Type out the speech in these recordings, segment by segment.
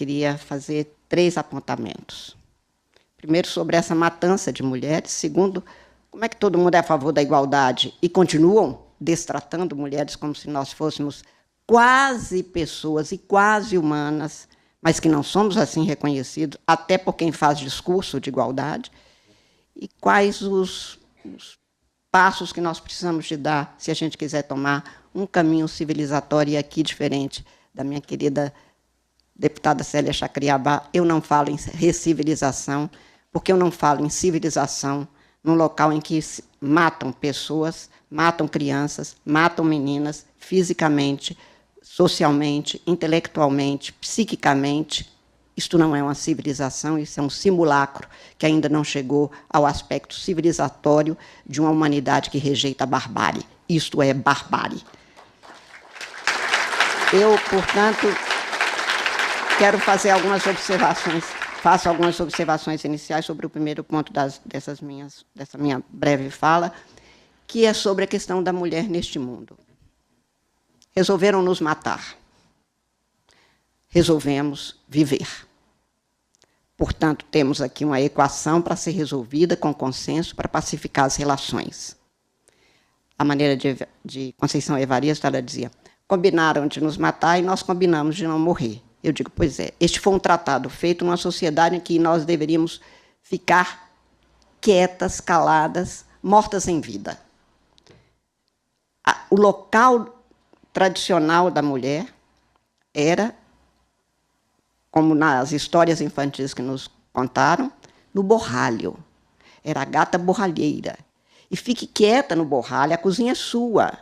queria fazer 3 apontamentos. Primeiro, sobre essa matança de mulheres. Segundo, como é que todo mundo é a favor da igualdade e continuam destratando mulheres como se nós fôssemos quase pessoas e quase humanas, mas que não somos assim reconhecidos, até por quem faz discurso de igualdade. E quais os passos que nós precisamos de dar se a gente quiser tomar um caminho civilizatório, e aqui diferente da minha querida deputada Célia Chacriabá, eu não falo em recivilização, porque eu não falo em civilização num local em que matam pessoas, matam crianças, matam meninas, fisicamente, socialmente, intelectualmente, psiquicamente. Isto não é uma civilização, isso é um simulacro que ainda não chegou ao aspecto civilizatório de uma humanidade que rejeita a barbárie. Isto é barbárie. Eu, portanto, quero fazer algumas observações, faço algumas observações iniciais sobre o primeiro ponto dessa minha breve fala, que é sobre a questão da mulher neste mundo. Resolveram nos matar. Resolvemos viver. Portanto, temos aqui uma equação para ser resolvida com consenso para pacificar as relações. A maneira de Conceição Evaristo, ela dizia, combinaram de nos matar e nós combinamos de não morrer. Eu digo, pois é, este foi um tratado feito numa sociedade em que nós deveríamos ficar quietas, caladas, mortas em vida. O local tradicional da mulher era, como nas histórias infantis que nos contaram, no borralho. Era a gata borralheira. E fique quieta no borralho, a cozinha é sua.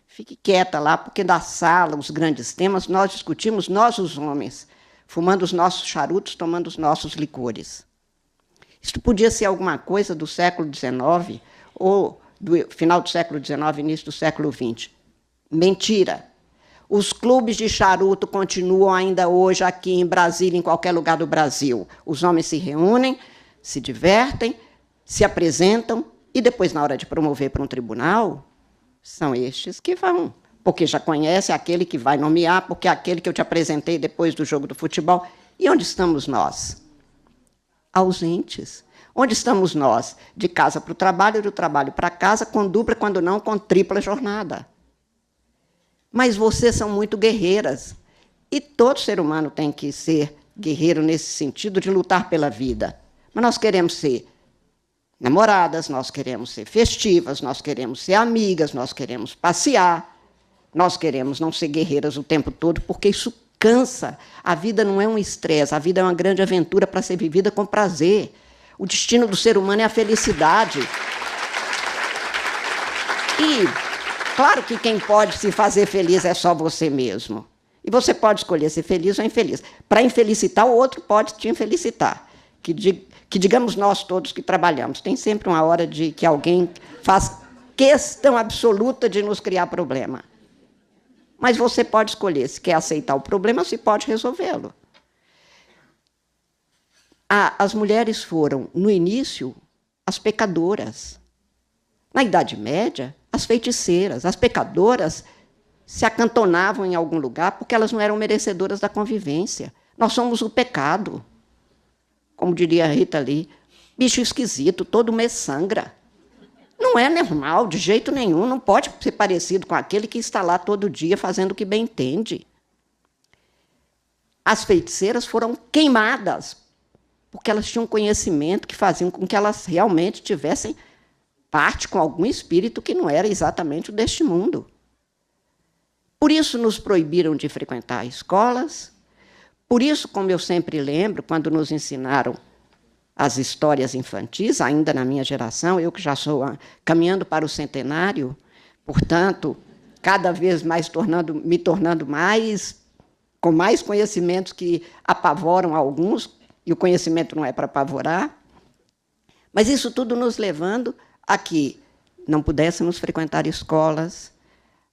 Fique quieta lá, porque da sala, os grandes temas, nós discutimos, nós os homens, fumando os nossos charutos, tomando os nossos licores. Isto podia ser alguma coisa do século XIX, ou do final do século XIX, início do século XX. Mentira. Os clubes de charuto continuam ainda hoje aqui em Brasília, em qualquer lugar do Brasil. Os homens se reúnem, se divertem, se apresentam, e depois, na hora de promover para um tribunal, são estes que vão. Porque já conhece aquele que vai nomear, porque é aquele que eu te apresentei depois do jogo do futebol. E onde estamos nós? Ausentes. Onde estamos nós? De casa para o trabalho, do trabalho para casa, com dupla, quando não, com tripla jornada. Mas vocês são muito guerreiras. E todo ser humano tem que ser guerreiro nesse sentido de lutar pela vida. Mas nós queremos ser namoradas, nós queremos ser festivas, nós queremos ser amigas, nós queremos passear, nós queremos não ser guerreiras o tempo todo, porque isso cansa. A vida não é um estresse, a vida é uma grande aventura para ser vivida com prazer. O destino do ser humano é a felicidade. E, claro que quem pode se fazer feliz é só você mesmo. E você pode escolher ser feliz ou infeliz. Para infelicitar, o outro pode te infelicitar. Que digamos nós todos que trabalhamos, tem sempre uma hora de que alguém faz questão absoluta de nos criar problema. Mas você pode escolher se quer aceitar o problema ou se pode resolvê-lo. As mulheres foram, no início, as pecadoras. Na Idade Média, as feiticeiras. As pecadoras se acantonavam em algum lugar porque elas não eram merecedoras da convivência. Nós somos o pecado. Como diria a Rita Lee, bicho esquisito, todo mês sangra. Não é normal, de jeito nenhum, não pode ser parecido com aquele que está lá todo dia fazendo o que bem entende. As feiticeiras foram queimadas, porque elas tinham conhecimento que faziam com que elas realmente tivessem parte com algum espírito que não era exatamente o deste mundo. Por isso nos proibiram de frequentar escolas. Por isso, como eu sempre lembro, quando nos ensinaram as histórias infantis, ainda na minha geração, eu que já sou caminhando para o centenário, portanto, cada vez mais me tornando mais, com mais conhecimentos que apavoram alguns, e o conhecimento não é para apavorar, mas isso tudo nos levando a que não pudéssemos frequentar escolas,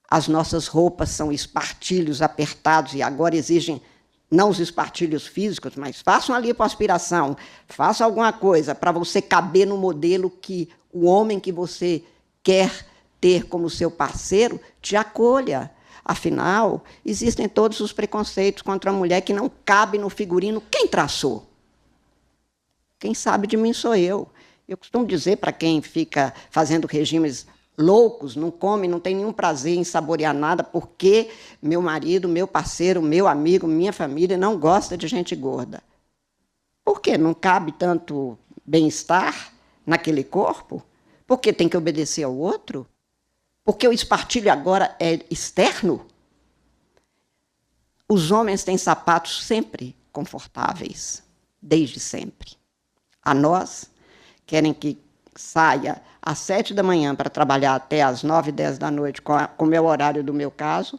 as nossas roupas são espartilhos apertados e agora exigem não os espartilhos físicos, mas façam a lipoaspiração, façam alguma coisa para você caber no modelo que o homem que você quer ter como seu parceiro te acolha. Afinal, existem todos os preconceitos contra a mulher que não cabe no figurino. Quem traçou? Quem sabe de mim sou eu. Eu costumo dizer para quem fica fazendo regimes loucos, não come, não tem nenhum prazer em saborear nada, porque meu marido, meu parceiro, meu amigo, minha família não gosta de gente gorda. Por quê? Não cabe tanto bem-estar naquele corpo? Porque tem que obedecer ao outro? Porque o espartilho agora é externo? Os homens têm sapatos sempre confortáveis, desde sempre. A nós, querem que saia às 7 da manhã para trabalhar até às 9, 10 da noite, com o meu horário do meu caso,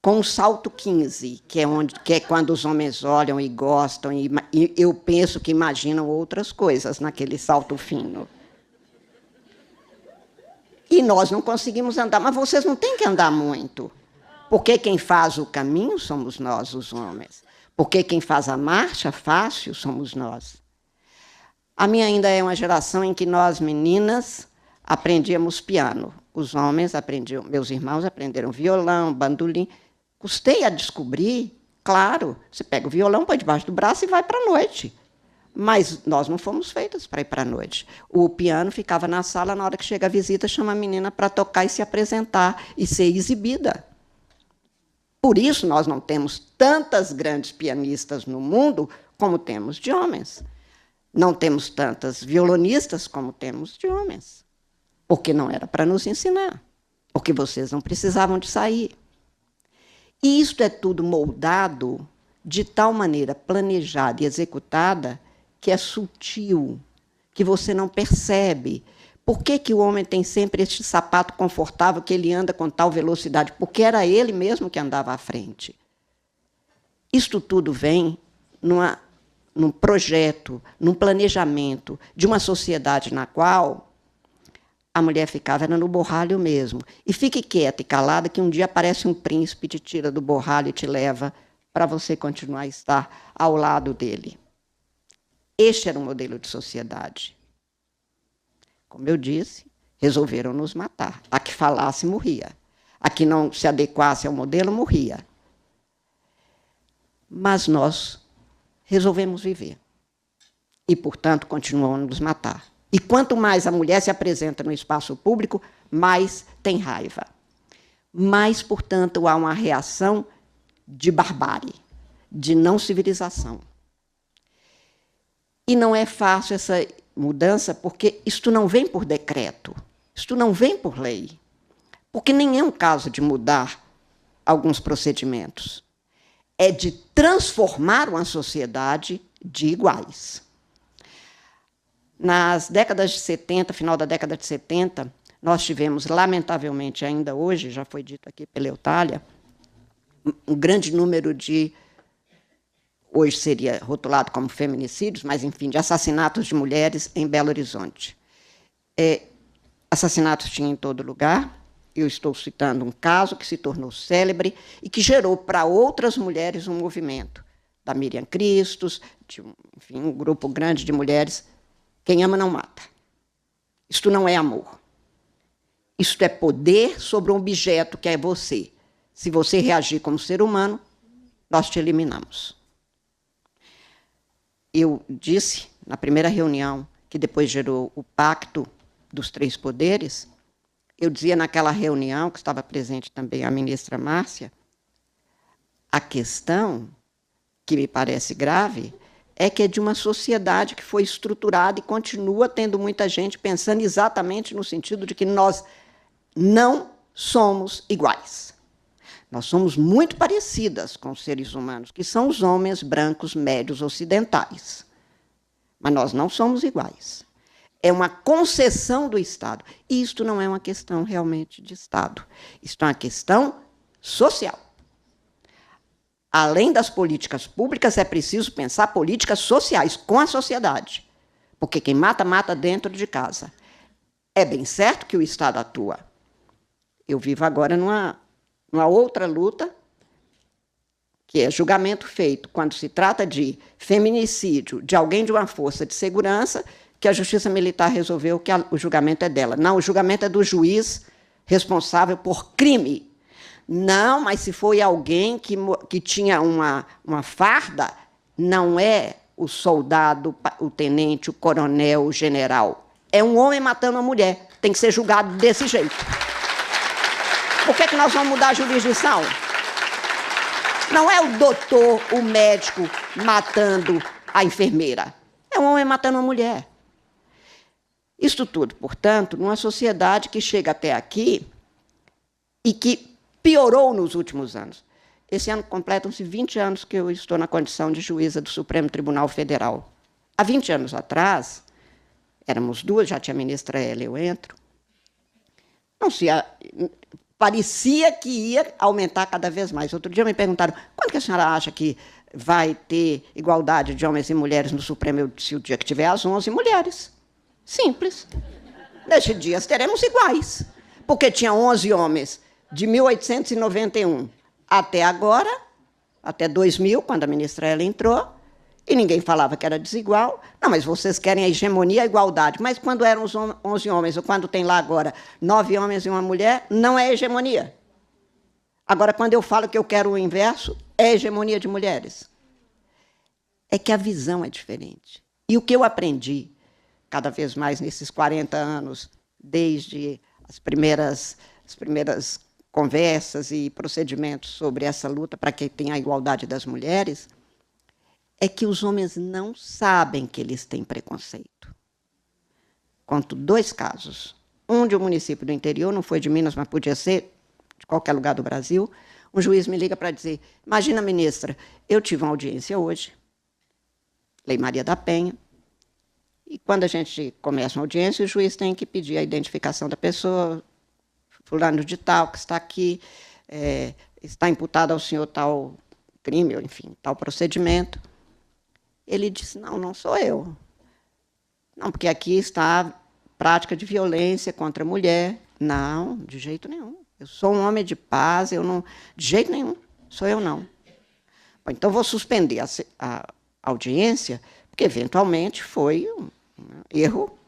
com o salto 15, que é quando os homens olham e gostam, e eu penso que imaginam outras coisas naquele salto fino. E nós não conseguimos andar, mas vocês não têm que andar muito, porque quem faz o caminho somos nós, os homens. Porque quem faz a marcha fácil somos nós. A minha ainda é uma geração em que nós, meninas, aprendíamos piano. Os homens aprendiam, meus irmãos aprenderam violão, bandolim. Custei a descobrir, claro, você pega o violão, põe debaixo do braço e vai para a noite. Mas nós não fomos feitas para ir para a noite. O piano ficava na sala, na hora que chega a visita, chama a menina para tocar e se apresentar e ser exibida. Por isso nós não temos tantas grandes pianistas no mundo como temos de homens. Não temos tantas violonistas como temos de homens. Porque não era para nos ensinar. Porque vocês não precisavam de sair. E isto é tudo moldado de tal maneira planejada e executada que é sutil, que você não percebe. Por que o homem tem sempre este sapato confortável que ele anda com tal velocidade? Porque era ele mesmo que andava à frente. Isto tudo vem num projeto, num planejamento de uma sociedade na qual a mulher ficava era no borralho mesmo. E fique quieta e calada que um dia aparece um príncipe, te tira do borralho e te leva para você continuar a estar ao lado dele. Este era o modelo de sociedade. Como eu disse, resolveram nos matar. A que falasse, morria. A que não se adequasse ao modelo, morria. Mas nós resolvemos viver. E, portanto, continuam a nos matar. E quanto mais a mulher se apresenta no espaço público, mais tem raiva. Mais, portanto, há uma reação de barbárie, de não civilização. E não é fácil essa mudança, porque isto não vem por decreto, isto não vem por lei, porque nem é um caso de mudar alguns procedimentos. É de transformar uma sociedade de iguais. Nas décadas de 70, final da década de 70, nós tivemos, lamentavelmente, ainda hoje, já foi dito aqui pela Eutália, um grande número de, hoje seria rotulado como feminicídios, mas, enfim, de assassinatos de mulheres em Belo Horizonte. Assassinatos tinha em todo lugar. Eu estou citando um caso que se tornou célebre e que gerou para outras mulheres um movimento, da Miriam Christos, de, enfim, um grupo grande de mulheres. Quem ama não mata. Isto não é amor. Isto é poder sobre um objeto que é você. Se você reagir como ser humano, nós te eliminamos. Eu disse, na primeira reunião, que depois gerou o Pacto dos Três Poderes, eu dizia naquela reunião, que estava presente também a ministra Márcia, a questão, que me parece grave, é que é de uma sociedade que foi estruturada e continua tendo muita gente pensando exatamente no sentido de que nós não somos iguais. Nós somos muito parecidas com os seres humanos, que são os homens brancos médios ocidentais. Mas nós não somos iguais. É uma concessão do Estado. E isto não é uma questão realmente de Estado. Isto é uma questão social. Além das políticas públicas, é preciso pensar políticas sociais com a sociedade. Porque quem mata, mata dentro de casa. É bem certo que o Estado atua. Eu vivo agora numa outra luta, que é julgamento feito quando se trata de feminicídio de alguém de uma força de segurança, que a Justiça Militar resolveu que o julgamento é dela. Não, o julgamento é do juiz responsável por crime. Não, mas se foi alguém que tinha uma farda, não é o soldado, o tenente, o coronel, o general. É um homem matando uma mulher. Tem que ser julgado desse jeito. Por que nós vamos mudar a jurisdição? Não é o doutor, o médico, matando a enfermeira. É um homem matando uma mulher. Isto tudo, portanto, numa sociedade que chega até aqui e que piorou nos últimos anos. Esse ano completam-se 20 anos que eu estou na condição de juíza do Supremo Tribunal Federal. Há 20 anos atrás, éramos duas, já tinha a ministra Hélia, eu entro. Não se parecia que ia aumentar cada vez mais. Outro dia me perguntaram, quando que a senhora acha que vai ter igualdade de homens e mulheres no Supremo? Eu disse, o dia que tiver as 11 mulheres. Simples. Nesses dias teremos iguais. Porque tinha 11 homens de 1891 até agora, até 2000, quando a ministra Hélia entrou, e ninguém falava que era desigual. Não, mas vocês querem a hegemonia, a igualdade. Mas quando eram os 11 homens, ou quando tem lá agora 9 homens e uma mulher, não é hegemonia. Agora, quando eu falo que eu quero o inverso, é hegemonia de mulheres. É que a visão é diferente. E o que eu aprendi, cada vez mais nesses 40 anos, desde as primeiras conversas e procedimentos sobre essa luta para que tenha a igualdade das mulheres, é que os homens não sabem que eles têm preconceito. Conto 2 casos. Um de um município do interior, não foi de Minas, mas podia ser de qualquer lugar do Brasil. Um juiz me liga para dizer, imagina, ministra, eu tive uma audiência hoje, Lei Maria da Penha, e quando a gente começa uma audiência, o juiz tem que pedir a identificação da pessoa, fulano de tal, que está aqui, está imputado ao senhor tal crime, ou enfim, tal procedimento. Ele disse, não, não sou eu. Não, porque aqui está a prática de violência contra a mulher. Não, de jeito nenhum. Eu sou um homem de paz, eu não... De jeito nenhum, sou eu não. Bom, então, vou suspender a audiência, porque, eventualmente, foi um erro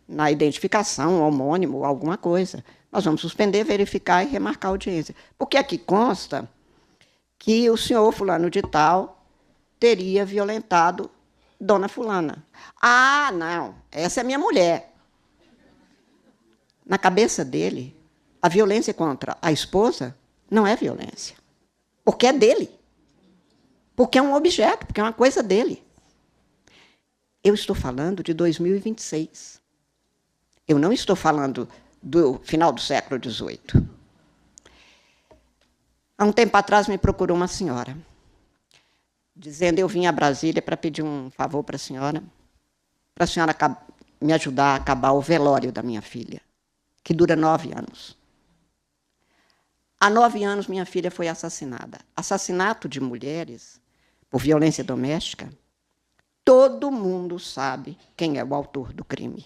na identificação, um homônimo, ou alguma coisa. Nós vamos suspender, verificar e remarcar a audiência. Porque aqui consta que o senhor fulano de tal teria violentado dona fulana. Ah, não, essa é minha mulher. Na cabeça dele, a violência contra a esposa não é violência. Porque é dele. Porque é um objeto, porque é uma coisa dele. Eu estou falando de 2026. Eu não estou falando do final do século XVIII. Há um tempo atrás me procurou uma senhora, dizendo, eu vim a Brasília para pedir um favor para a senhora me ajudar a acabar o velório da minha filha, que dura 9 anos. Há 9 anos, minha filha foi assassinada. Assassinato de mulheres por violência doméstica, todo mundo sabe quem é o autor do crime.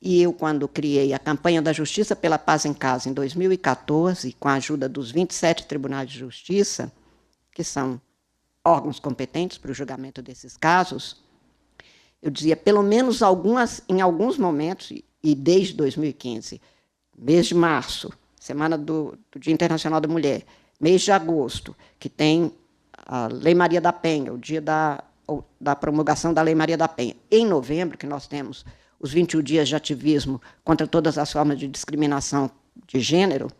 E eu, quando criei a campanha da Justiça pela Paz em Casa, em 2014, com a ajuda dos 27 tribunais de justiça, que são órgãos competentes para o julgamento desses casos, eu dizia, pelo menos em alguns momentos, e desde 2015, mês de março, semana do Dia Internacional da Mulher, mês de agosto, que tem a Lei Maria da Penha, o dia da promulgação da Lei Maria da Penha, em novembro, que nós temos os 21 dias de ativismo contra todas as formas de discriminação de gênero,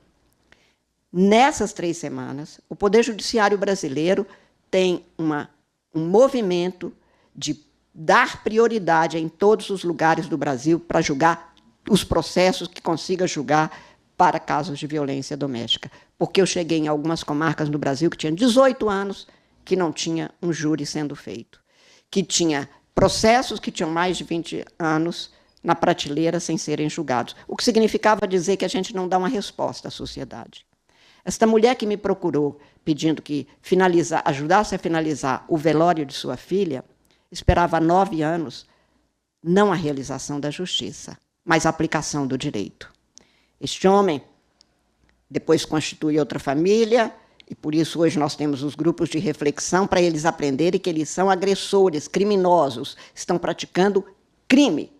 nessas 3 semanas, o Poder Judiciário brasileiro tem um movimento de dar prioridade em todos os lugares do Brasil para julgar os processos que consiga julgar para casos de violência doméstica. Porque eu cheguei em algumas comarcas do Brasil que tinham 18 anos que não tinha um júri sendo feito, que tinha processos que tinham mais de 20 anos na prateleira sem serem julgados, o que significava dizer que a gente não dá uma resposta à sociedade. Esta mulher que me procurou pedindo que ajudasse a finalizar o velório de sua filha, esperava 9 anos, não a realização da justiça, mas a aplicação do direito. Este homem depois constitui outra família, e por isso hoje nós temos os grupos de reflexão para eles aprenderem que eles são agressores, criminosos, estão praticando crime